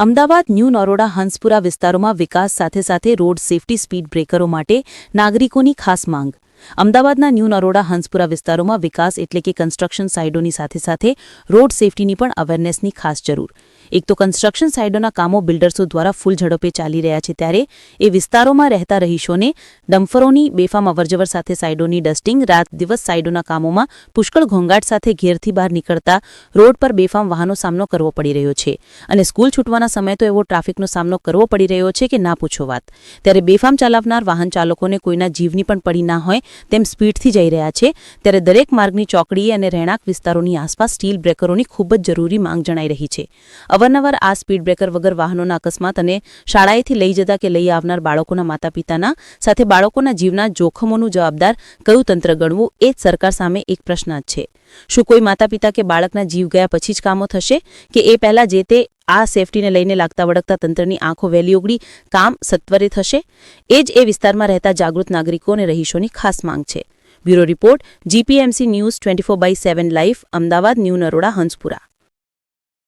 Ahmedabad new Naroda Hanspura વિસ્તારોમાં વિકાસ સાથે સાથે રોડ સેફટી સ્પીડ બ્રેકરો માટે નાગરિકોની ખાસ માંગ। અમદાવાદના ન્યૂ નરોડા હંસપુરા વિસ્તારોમાં વિકાસ એટલે કે કન્સ્ટ્રક્શન સાઇટોની સાથે સાથે રોડ સેફટીની પણ અવેરનેસની ખાસ જરૂર। એક તો કન્સ્ટ્રક્શન સાઇટોના કામો બિલ્ડર્સો દ્વારા ફૂલ ઝડપે ચાલી રહ્યા છે, ત્યારે એ વિસ્તારોમાં રહેતા રહીશોને ડમ્ફરોની બેફામ અવરજવર સાથે સાઇટોની ડસ્ટિંગ, રાત દિવસ સાઇટોના કામોમાં પુષ્કળ ઘોંઘાટ સાથે ઘેરથી બહાર નીકળતા રોડ પર બેફામ વાહનો સામનો કરવો પડી રહ્યો છે અને સ્કૂલ છૂટવાના સમયે તો એવો ટ્રાફિકનો સામનો કરવો પડી રહ્યો છે કે ના પૂછો વાત। ત્યારે બેફામ ચલાવનાર વાહન ચાલકોને કોઈના જીવની પણ પડી ના હોય તેમ સ્પીડથી જઈ રહ્યા છે, ત્યારે દરેક માર્ગની ચોકડીએ અને રહેણાંક વિસ્તારોની આસપાસ સ્ટીલ બ્રેકરોની ખૂબ જ જરૂરી માંગ જણાઈ રહી છે। અવારનવાર આ સ્પીડ બ્રેકર વગર વાહનોના અકસ્માત અને શાળાએથી લઈ જતા કે લઈ આવનાર બાળકોના માતા પિતાના સાથે બાળકોના જીવના જોખમોનું જવાબદાર કયું તંત્ર ગણવું, એ જ સરકાર સામે એક પ્રશ્ન જ છે। શું કોઈ માતા પિતા કે બાળકના જીવ ગયા પછી જ કામો થશે કે એ પહેલા જે તે આ સેફટીને લઈને લાગતા વળગતા તંત્રની આંખો વહેલી ઓગળી કામ સત્વરે થશે? એ જ એ વિસ્તારમાં રહેતા જાગૃત નાગરિકો અને રહીશોની ખાસ માંગ છે। Bureau report, GPMC news 24/7 live, Ahmedabad new Naroda Hanspura.